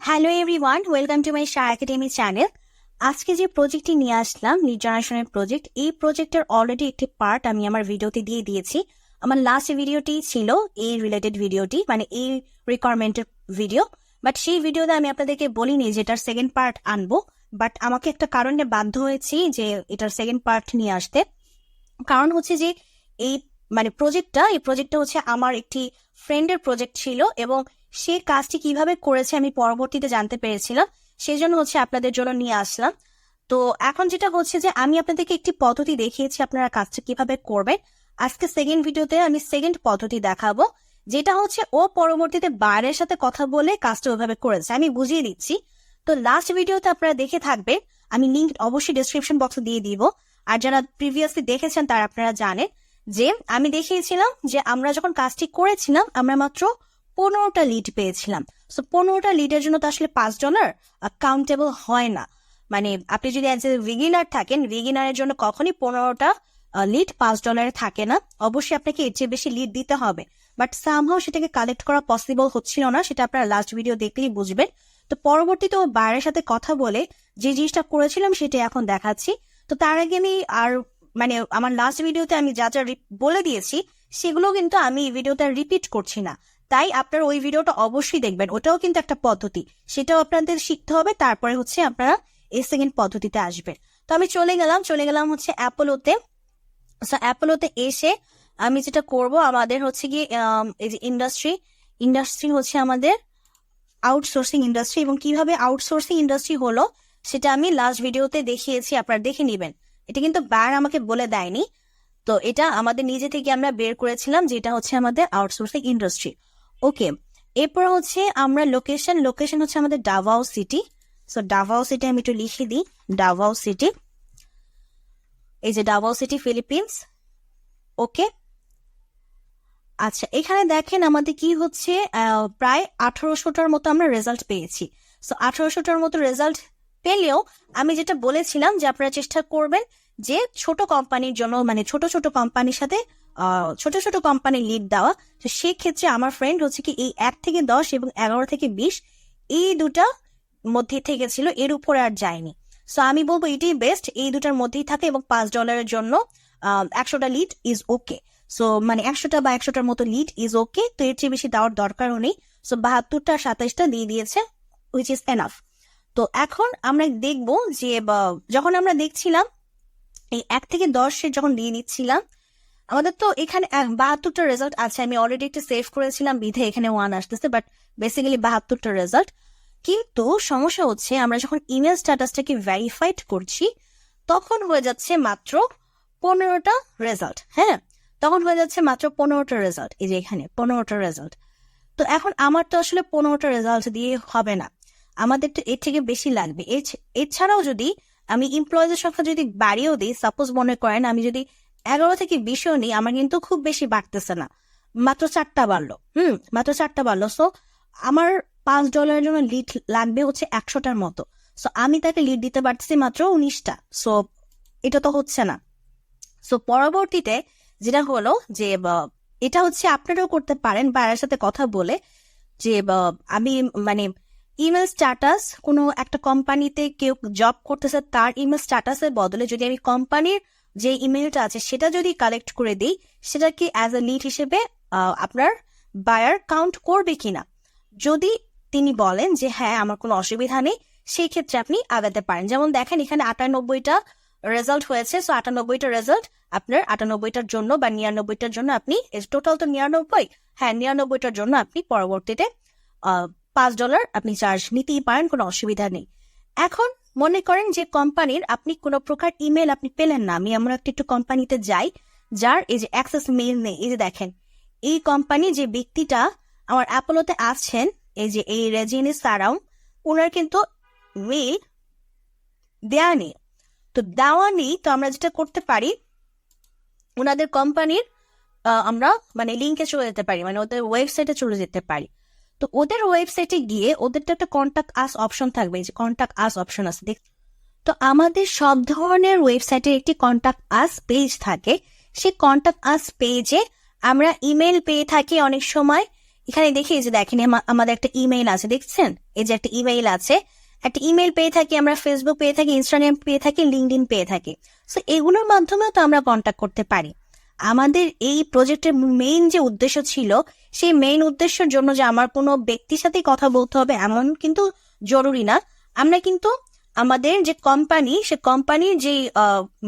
Hello everyone, welcome to my Shah academy channel. আজকে যে প্রজেক্টটি নিয়ে আসলাম লিড জেনারেশনের প্রজেক্ট, এই প্রজেক্টের অলরেডি একটি পার্ট আমি আমার ভিডিওতে দিয়ে দিয়েছি। আমার লাস্ট ভিডিওটি ছিল এই রিলেটেড ভিডিওটি, মানে এই রিকোয়ারমেন্টের ভিডিও, বাট সেই ভিডিওতে আমি আপনাদেরকে বলিনি যে এটার সেকেন্ড পার্ট আনবো। বাট আমাকে একটা কারণে বাধ্য হয়েছি যে এটার সেকেন্ড পার্ট নিয়ে আসতে। কারণ হচ্ছে যে এই প্রজেক্টটা হচ্ছে আমার একটি ফ্রেন্ডের প্রজেক্ট ছিল এবং সে কাজটি কিভাবে করেছে আমি পরবর্তীতে জানতে পেরেছিলাম, সেই জন্য হচ্ছে আপনাদের জন্য নিয়ে আসলাম। তো এখন যেটা হচ্ছে যে আমি আপনাদেরকে একটি পদ্ধতি দেখিয়েছি আপনারা কাজটা কিভাবে করবেন। আজকে সেকেন্ড ভিডিওতে আমি সেকেন্ড পদ্ধতি দেখাবো, যেটা হচ্ছে ও পরবর্তীতে বাইরের সাথে কথা বলে কাজটা ওইভাবে করেছে। আমি বুঝিয়ে দিচ্ছি। তো লাস্ট ভিডিওতে আপনারা দেখে থাকবেন, আমি লিঙ্ক অবশ্যই ডেসক্রিপশন বক্সে দিয়ে দিব। আর যারা প্রিভিয়াসলি দেখেছেন তারা আপনারা জানেন যে আমি দেখিয়েছিলাম যে আমরা যখন কাজটি করেছিলাম আমরা মাত্র 15টা লিড পেয়েছিলাম। সো 15টা লিডের জন্য তো আসলে $5 কাউন্টেবল হয় না। মানে আপনি যদি অ্যাজ এ বিগিনার থাকেন, বিগিনারের জন্য কখনই 15টা লিড $5 থাকে না। অবশ্যই আপনাকে এর চেয়ে বেশি লিড দিতে হবে, বাট সামহাও সেটাকে কালেক্ট করা পসিবল হচ্ছিল না। সেটা আপনারা লাস্ট ভিডিও দেখলেই বুঝবেন। তো পরবর্তীতে ও বাইরের সাথে কথা বলে যে জিনিসটা করেছিলাম সেটা এখন দেখাচ্ছি। তো তার আগে আমি আমার লাস্ট ভিডিওতে আমি যা যা বলে দিয়েছি সেগুলো কিন্তু আমি এই ভিডিওতে রিপিট করছি না। তাই আপনারা ওই ভিডিওটা অবশ্যই দেখবেন, ওটাও কিন্তু একটা পদ্ধতি, সেটাও আপনাদের শিখতে হবে। তারপরে হচ্ছে আপনারা এই সেকেন্ড পদ্ধতিতে আসবেন। তো আমি চলে গেলাম হচ্ছে অ্যাপোলোতে। অ্যাপোলোতে এসে আমি যেটা করব, আমাদের হচ্ছে গিয়ে এই যে ইন্ডাস্ট্রি হচ্ছে আমাদের আউটসোর্সিং ইন্ডাস্ট্রি, এবং কিভাবে আউটসোর্সিং ইন্ডাস্ট্রি হলো সেটা আমি লাস্ট ভিডিওতে দেখিয়েছি, আপনারা দেখে নিবেন। এটা কিন্তু বার আমাকে বলে দেয়নি, তো এটা আমাদের নিজে থেকে আমরা বের করেছিলাম, যেটা হচ্ছে আমাদের আউটসোর্সিং ইন্ডাস্ট্রি। ওকে, এরপর হচ্ছে আমরা লোকেশন হচ্ছে আমাদের ডাভাও সিটি। সো ডাভাও সিটি আমি একটু লিখে দিই, ডাভাও সিটি, এই যে ডাভাও সিটি ফিলিপিন্স। ওকে, আচ্ছা, এখানে দেখেন আমাদের কি হচ্ছে প্রায় 1800টার মতো আমরা রেজাল্ট পেয়েছি। সো 1800টার মতো রেজাল্ট পেলেও আমি যেটা বলেছিলাম যে আপনারা চেষ্টা করবেন যে ছোট কোম্পানির জন্য, মানে ছোট ছোট কোম্পানির সাথে ছোট ছোট কোম্পানি লিড দেওয়া। তো সেক্ষেত্রে আমার ফ্রেন্ড হচ্ছে কি এই 1 থেকে 10 এবং 11 থেকে 20 এই দুটা মধ্যে থেকেছিল, এর উপরে আর যায়নি। সো আমি বলবো এটাই বেস্ট, এই দুটার মধ্যেই থাকে, এবং $5 জন্য 100টা লিড ইজ ওকে। সো মানে 100টা বা 100টার মতো লিড ইজ ওকে। তো এর চেয়ে বেশি দেওয়ার দরকারও নেই। সো 72টা 27টা দিয়ে দিয়েছে, হুইচ ইজ এনাফ। তো এখন আমরা দেখবো যে যখন আমরা দেখছিলাম এই 1 থেকে 10 যখন দিয়ে নিচ্ছিলাম, আমাদের তো এখানে 72টা রেজাল্ট আছে। আমি অলরেডি একটা সেভ করেছিলাম বিধে এখানে 1 আসতেছে, বাট বেসিক্যালি 72টা রেজাল্ট। কিন্তু সমস্যা হচ্ছে আমরা যখন ইমেল স্ট্যাটাসটাকে ভেরিফাইড করছি তখন হয়ে যাচ্ছে মাত্র 15টা রেজাল্ট। হ্যাঁ, তখন হয়ে যাচ্ছে মাত্র 15টা রেজাল্ট। এই যে এখানে 15টা রেজাল্ট। তো এখন আমার তো আসলে 15টা রেজাল্ট দিয়ে হবে না, আমাদের তো এর থেকে বেশি লাগবে। এছাড়াও যদি আমি এমপ্লয়ীদের সংখ্যা যদি বাড়িয়েও দিই, সাপোজ মনে করেন আমি যদি 11 থেকে 20ও নিই, আমার কিন্তু খুব বেশি বাড়তেছে না, মাত্র 4টা বাড়লো। মাত্র 4টা বাড়লো। সো আমার $5 জন্য লিড লাগবে হচ্ছে 100টার মতো। সো আমি তাকে লিড দিতে পারতেছি মাত্র 19টা। সো এটা তো হচ্ছে না। সো পরবর্তীতে যেটা হলো যে এটা হচ্ছে আপনারাও করতে পারেন বাইরের সাথে কথা বলে, যে আমি ইমেল স্ট্যাটাস কোনো একটা কোম্পানিতে কেউ জব করতেছে তার ইমেল স্ট্যাটাসের বদলে যদি আমি কোম্পানির যে ইমেলটা আছে সেটা যদি কালেক্ট করে দিই, সেটা কি অ্যাজ এ লিড হিসেবে আপনার বায়ার কাউন্ট করবে কিনা। যদি তিনি বলেন যে হ্যাঁ আমার কোনো অসুবিধা নেই, সেই ক্ষেত্রে আপনি আগাতে পারেন। যেমন দেখেন এখানে 98টা রেজাল্ট হয়েছে। সো 98টা রেজাল্ট আপনার 98টার জন্য বা 99টার জন্য আপনি, টোটাল তো 99, হ্যাঁ 99টার জন্য আপনি পরবর্তীতে $5 আপনি চার্জ নিতেই পারেন, কোনো অসুবিধা নেই। এখন মনে করেন যে কোম্পানির আপনি কোনো প্রকার ইমেল আপনি পেলেন না। আমরা একটু কোম্পানিতে যাই যার এই যে অ্যাক্সেস মেইল নেই। এই যে দেখেন এই কোম্পানি যে ব্যক্তিটা আমার অ্যাপোলোতে আছেন, এই যে এই রেজিনি সারাও, ওনার কিন্তু মেইল দেওয়া নেই। তো দেওয়া নেই, তো আমরা যেটা করতে পারি ওনাদের কোম্পানির আমরা লিঙ্কে চলে যেতে পারি, ওদের ওয়েবসাইটে চলে যেতে পারি। তো ওদের ওয়েবসাইটে গিয়ে ওদের তো একটা কন্ট্যাক্ট আস অপশন থাকবে, এই যে কন্ট্যাক্ট আস অপশন আছে দেখ। তো আমাদের সব ধরনের ওয়েবসাইটে একটি কন্ট্যাক্ট আস পেজ থাকে। সেই কন্ট্যাক্ট আস পেজে আমরা ইমেল পেয়ে থাকি অনেক সময়, এখানে দেখি যে দেখেন আমাদের একটা ইমেইল আছে, দেখছেন এই যে একটা ইমেইল আছে, একটা ইমেইল পেয়ে থাকি আমরা, ফেসবুক পেয়ে থাকি, ইনস্টাগ্রাম পেয়ে থাকি, লিঙ্কডইন পেয়ে থাকি। সো এগুলোর মাধ্যমেও তো আমরা কন্ট্যাক্ট করতে পারি। আমাদের এই প্রজেক্টের মেইন যে উদ্দেশ্য ছিল, সেই মেইন উদ্দেশ্যের জন্য যে আমার কোনো ব্যক্তির সাথে কথা বলতে হবে এমন কিন্তু জরুরি না। আমরা কিন্তু আমাদের যে কোম্পানি, সে কোম্পানির যে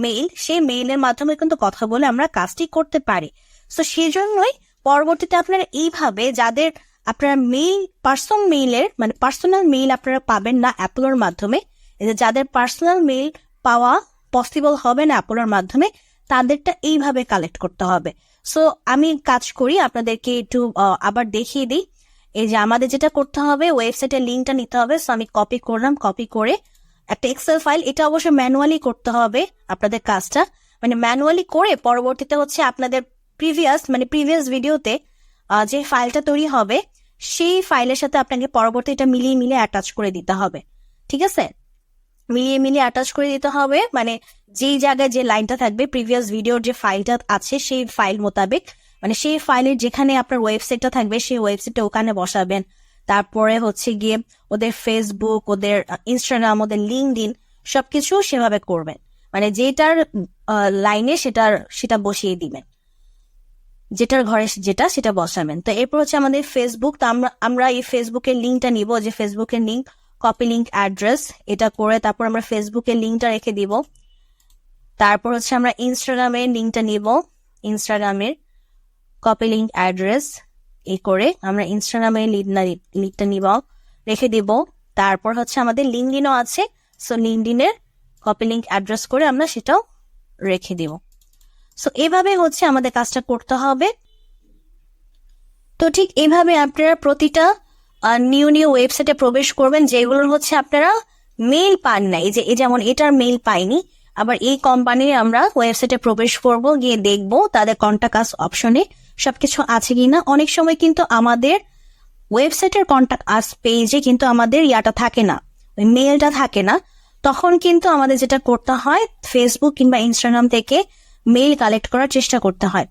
মেইল, সেই মেইলের মাধ্যমে কিন্তু কথা বলে আমরা কাজটি করতে পারি। তো সেই জন্যই পরবর্তীতে আপনারা এইভাবে যাদের আপনারা মেইল, পার্সোনাল মেইল আপনারা পাবেন না অ্যাপোলোর মাধ্যমে, যাদের পার্সোনাল মেইল পাওয়া পসিবল হবে না অ্যাপোলোর মাধ্যমে, তাদেরটা এইভাবে কালেক্ট করতে হবে। সো আমি কাজ করি, আপনাদেরকে একটু আবার দেখিয়ে দিই। এই যে আমাদের যেটা করতে হবে, ওয়েবসাইটের লিঙ্কটা নিতে হবে। সো আমি কপি করলাম, কপি করে একটা এক্সেল ফাইল, এটা অবশ্যই ম্যানুয়ালি করতে হবে আপনাদের কাজটা, মানে ম্যানুয়ালি করে পরবর্তীতে হচ্ছে আপনাদের প্রিভিয়াস ভিডিওতে যে ফাইলটা তৈরি হবে, সেই ফাইলের সাথে আপনাকে পরবর্তী এটা মিলিয়ে অ্যাটাচ করে দিতে হবে। ঠিক আছে, মিলিয়ে অ্যাটাচ করে দিতে হবে, মানে যেই জায়গায় যে লাইনটা থাকবে প্রিভিয়াস ভিডিওর যে ফাইলটা আছে সেই ফাইল মোতাবেক, মানে সেই ফাইলের যেখানে আপনার ওয়েবসাইটটা থাকবে সেই ওয়েবসাইটটা ওখানে বসাবেন। তারপরে হচ্ছে গিয়ে ওদের ফেসবুক, ওদের ইনস্টাগ্রাম, ওদের লিঙ্কডইন সবকিছু সেভাবে করবেন, মানে যেটার লাইনে সেটা বসিয়ে দিবেন, যেটার ঘরে সেটা বসাবেন। তো এরপর হচ্ছে আমাদের ফেসবুক, তো আমরা এই ফেসবুকের লিঙ্কটা নিব, যে ফেসবুকের লিঙ্ক, কপি লিঙ্ক অ্যাড্রেস, এটা করে তারপর আমরা ফেসবুকের লিঙ্কটা রেখে দিব। তারপর হচ্ছে আমরা ইনস্টাগ্রামের লিঙ্কটা নিব, ইনস্টাগ্রামের কপি লিঙ্ক অ্যাড্রেস, এই করে আমরা ইনস্টাগ্রামের লিঙ্কটা নিব, রেখে দিব। তারপর হচ্ছে আমাদের লিঙ্কডিনও আছে, সো লিঙ্কডিনের কপি লিঙ্ক অ্যাড্রেস করে আমরা সেটাও রেখে দিব। সো এভাবে হচ্ছে আমাদের কাজটা করতে হবে। তো ঠিক এভাবে আপনারা প্রতিটা নিউ ওয়েবসাইটে প্রবেশ করবেন, যেগুলোর হচ্ছে আপনারা মেইল পান না। এই যেমন এটার মেইল পাইনি, আবার এই কোম্পানির আমরা ওয়েবসাইটে প্রবেশ করব, গিয়ে দেখবো তাদের কন্টাক্ট আস অপশনে সবকিছু আছে কিনা। অনেক সময় কিন্তু আমাদের ওয়েবসাইটের কন্টাক্ট আস পেজে কিন্তু আমাদের ইয়াটা থাকে না, ওই মেইলটা থাকে না। তখন কিন্তু আমাদের যেটা করতে হয়, ফেসবুক কিংবা ইনস্টাগ্রাম থেকে মেইল কালেক্ট করার চেষ্টা করতে হয়।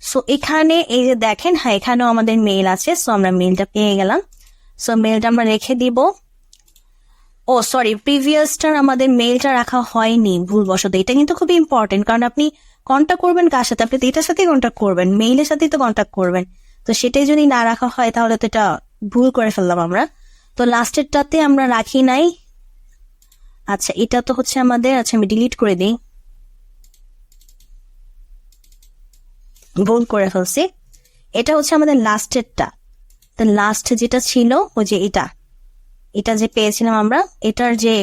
সো এখানে এই যে দেখেন, হ্যাঁ এখানেও আমাদের মেইল আছে, সো আমরা মেইলটা পেয়ে গেলাম। সো মেইলটা আমরা রেখে দিব। ও সরি, প্রিভিয়াসটার আমাদের মেইলটা রাখা হয়নি ভুলবশত। এটা কিন্তু খুব ইম্পর্টেন্ট, কারণ আপনি কন্ট্যাক্ট করবেন কার সাথে, আপনি এটার সাথেই কন্ট্যাক্ট করবেন, মেইলের সাথেই তো কন্ট্যাক্ট করবেন। তো সেটাই যদি না রাখা হয় তাহলে তো এটা ভুল করে ফেললাম আমরা। তো লাস্টেরটাতে আমরা রাখি নাই। আচ্ছা, এটা তো হচ্ছে আমাদের, আচ্ছা আমি ডিলিট করে দিই, ভুল করে ফেলছি। এটা হচ্ছে আমাদের লাস্টেরটা। তো লাস্ট যেটা ছিল ওই যে এটা যে পেয়েছিলাম আমরা, এটার যে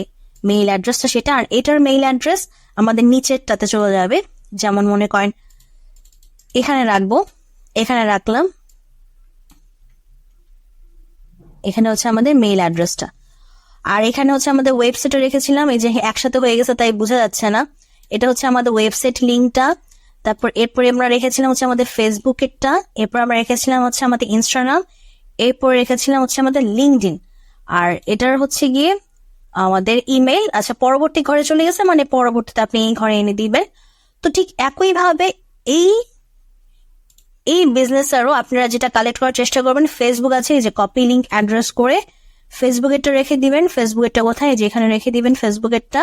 মেইল অ্যাড্রেসটা সেটা, আর এটার মেইল অ্যাড্রেস আমাদের নিচেরটাতে চলে যাবে। যেমন মনে করেন এখানে রাখবো, এখানে রাখলাম, এখানে হচ্ছে আমাদের মেইল অ্যাড্রেসটা। আর এখানে হচ্ছে আমাদের ওয়েবসাইটে রেখেছিলাম, এই যে একসাথে হয়ে গেছে তাই বোঝা যাচ্ছে না, এটা হচ্ছে আমাদের ওয়েবসাইট লিঙ্কটা। তারপর এরপরে আমরা রেখেছিলাম হচ্ছে আমাদের ফেসবুকেরটা, এরপর আমরা রেখেছিলাম হচ্ছে আমাদের ইনস্টাগ্রাম, এরপর রেখেছিলাম হচ্ছে আমাদের লিঙ্কডইন, আর এটার হচ্ছে গিয়ে আমাদের ইমেইল। আচ্ছা, পরবর্তী ঘরে চলে গেছে, মানে পরবর্তীতে আপনি এই ঘরে এনে দিবেন। তো ঠিক একইভাবে এই বিজনেসেরও আপনারা যেটা কালেক্ট করার চেষ্টা করবেন, ফেসবুক আছে, এই যে কপি লিঙ্ক অ্যাড্রেস করে ফেসবুকেরটা রেখে দিবেন। ফেসবুকেরটা কোথায়, যেখানে রেখে দিবেন ফেসবুকেরটা।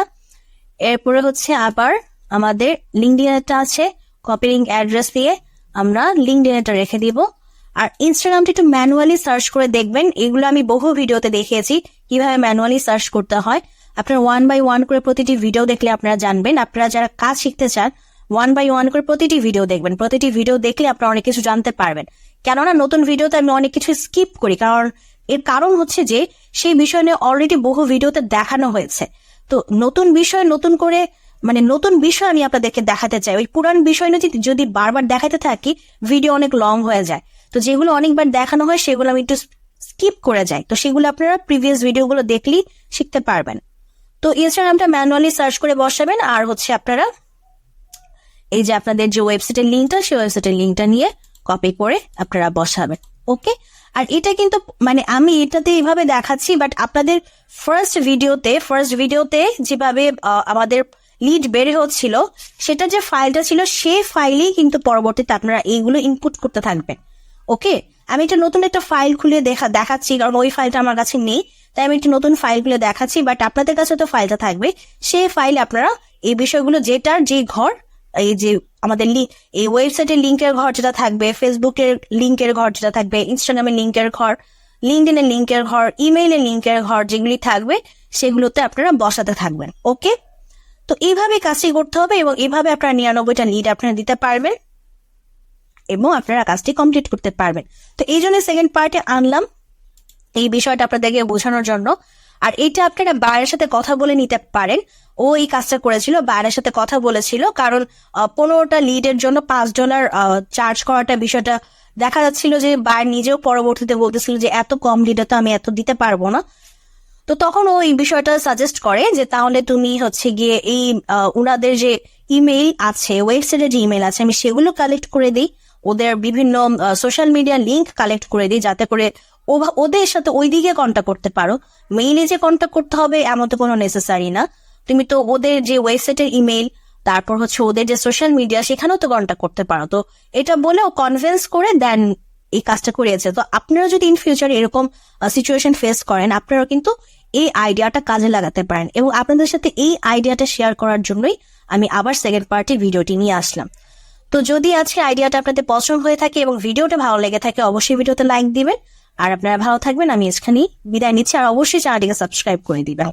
এরপরে হচ্ছে আবার আমাদের লিঙ্কডইনটা আছে, কপি লিঙ্ক অ্যাড্রেস দিয়ে আমরা লিঙ্কডইনটা রেখে দিব। আর ইনস্টাগ্রামটা একটু ম্যানুয়ালি সার্চ করে দেখবেন, এগুলো আমি বহু ভিডিওতে দেখিয়েছি কিভাবে ম্যানুয়ালি সার্চ করতে হয়। আপনারা 1 by 1 করে প্রতিটি ভিডিও দেখলে আপনারা জানবেন। আপনারা যারা কাজ শিখতে চান 1 by 1 করে প্রতিটি ভিডিও দেখবেন, প্রতিটি ভিডিও দেখলে আপনারা অনেক কিছু জানতে পারবেন। কেননা নতুন ভিডিওতে আমি অনেক কিছু স্কিপ করি, এর কারণ হচ্ছে যে সেই বিষয় নিয়ে অলরেডি বহু ভিডিওতে দেখানো হয়েছে। তো নতুন বিষয় নতুন করে, মানে নতুন বিষয় আমি আপনাদেরকে দেখাতে চাই। ওই পুরান বিষয় নিয়ে যদি বারবার দেখাতে থাকি ভিডিও অনেক লং হয়ে যায়। তো যেগুলো অনেকবার দেখানো হয় সেগুলো আমি একটু স্কিপ করে যাই, তো সেগুলো আপনারা প্রিভিয়াস ভিডিওগুলো দেখলেই শিখতে পারবেন। তো ইনস্টাগ্রামটা ম্যানুয়ালি সার্চ করে বসাবেন, আর হচ্ছে আপনারা এই যে আপনাদের যে ওয়েবসাইটের লিঙ্কটা, সেই ওয়েবসাইটের লিঙ্কটা নিয়ে কপি করে আপনারা বসাবেন। ওকে, আর এটা কিন্তু মানে আমি এটাতে এইভাবে দেখাচ্ছি, বাট আপনাদের ফার্স্ট ভিডিওতে যেভাবে আমাদের লিড বেড়ে হচ্ছিল, সেটা যে ফাইলটা ছিল সেই ফাইলেই কিন্তু পরবর্তীতে আপনারা এইগুলো ইনপুট করতে থাকবেন। ওকে, আমি একটা নতুন একটা ফাইল খুলে দেখাচ্ছি, কারণ ওই ফাইলটা আমার কাছে নেই, তাই আমি একটা নতুন ফাইল খুলে দেখাচ্ছি। বাট আপনাদের কাছে তো ফাইলটা থাকবে, সেই ফাইলে আপনারা এই বিষয়গুলো যেটার যে ঘর, এই যে আমাদের এই ওয়েবসাইটের লিঙ্কের ঘর যেটা থাকবে, ফেসবুকের লিঙ্কের ঘর যেটা থাকবে, ইনস্টাগ্রামের লিঙ্কের ঘর, লিঙ্কডইনের লিঙ্কের ঘর, ইমেইলের লিঙ্কের ঘর, যেগুলি থাকবে সেগুলোতে আপনারা বসাতে থাকবেন। ওকে, তো এইভাবে কাজটি করতে হবে এবং এইভাবে আপনারা 99টা লিড আপনারা দিতে পারবেন এবং আপনারা কাজটি কমপ্লিট করতে পারবেন। তো এই জন্য সেকেন্ড পার্টে আনলাম এই বিষয়টা আপনাদেরকে বোঝানোর জন্য। আর এটা আপনারা বাইরের সাথে কথা বলে নিতে পারেন। ও এই কাজটা করেছিল, বাইরের সাথে কথা বলেছিল, কারণ 15টা লিডের জন্য $5 চার্জ করাটা বিষয়টা দেখা যাচ্ছিল যে বাইর নিজেও পরবর্তীতে বলতেছিল যে এত কম লিডে তো আমি এত দিতে পারবো না। তো তখন ও এই বিষয়টা সাজেস্ট করে যে তাহলে তুমি হচ্ছে গিয়ে এই ওনাদের যে ইমেইল আছে, ওয়েবসাইটের যে ইমেইল আছে, আমি সেগুলো কালেক্ট করে দিই, ওদের বিভিন্ন সোশ্যাল মিডিয়া লিঙ্ক কালেক্ট করে দিই, যাতে করে ওদের সাথে ওই দিকে কন্ট্যাক্ট করতে পারো। মেইলে যে কন্ট্যাক্ট করতে হবে এমন তো কোনো নেসেসারি না, তুমি তো ওদের যে ওয়েবসাইটের ইমেইল, তারপর হচ্ছে ওদের যে সোশ্যাল মিডিয়া, সেখানেও তো কন্ট্যাক্ট করতে পারো। তো এটা বলে ও কনভিন্স করে দেন এই কাজটা করিয়েছে। তো আপনারা যদি ইন ফিউচার এরকম সিচুয়েশন ফেস করেন, আপনারা কিন্তু এই আইডিয়াটা কাজে লাগাতে পারেন। এবং আপনাদের সাথে এই আইডিয়াটা শেয়ার করার জন্যই আমি আবার সেকেন্ড পার্টে ভিডিওটি নিয়ে আসলাম। তো যদি আজকে আইডিয়াটা আপনাদের পছন্দ হয়ে থাকে এবং ভিডিওটা ভালো লেগে থাকে, অবশ্যই ভিডিওতে লাইক দিবেন। আর আপনারা ভালো থাকবেন, আমি এখানেই বিদায় নিচ্ছি। আর অবশ্যই চ্যানেলটিকে সাবস্ক্রাইব করে দিবেন।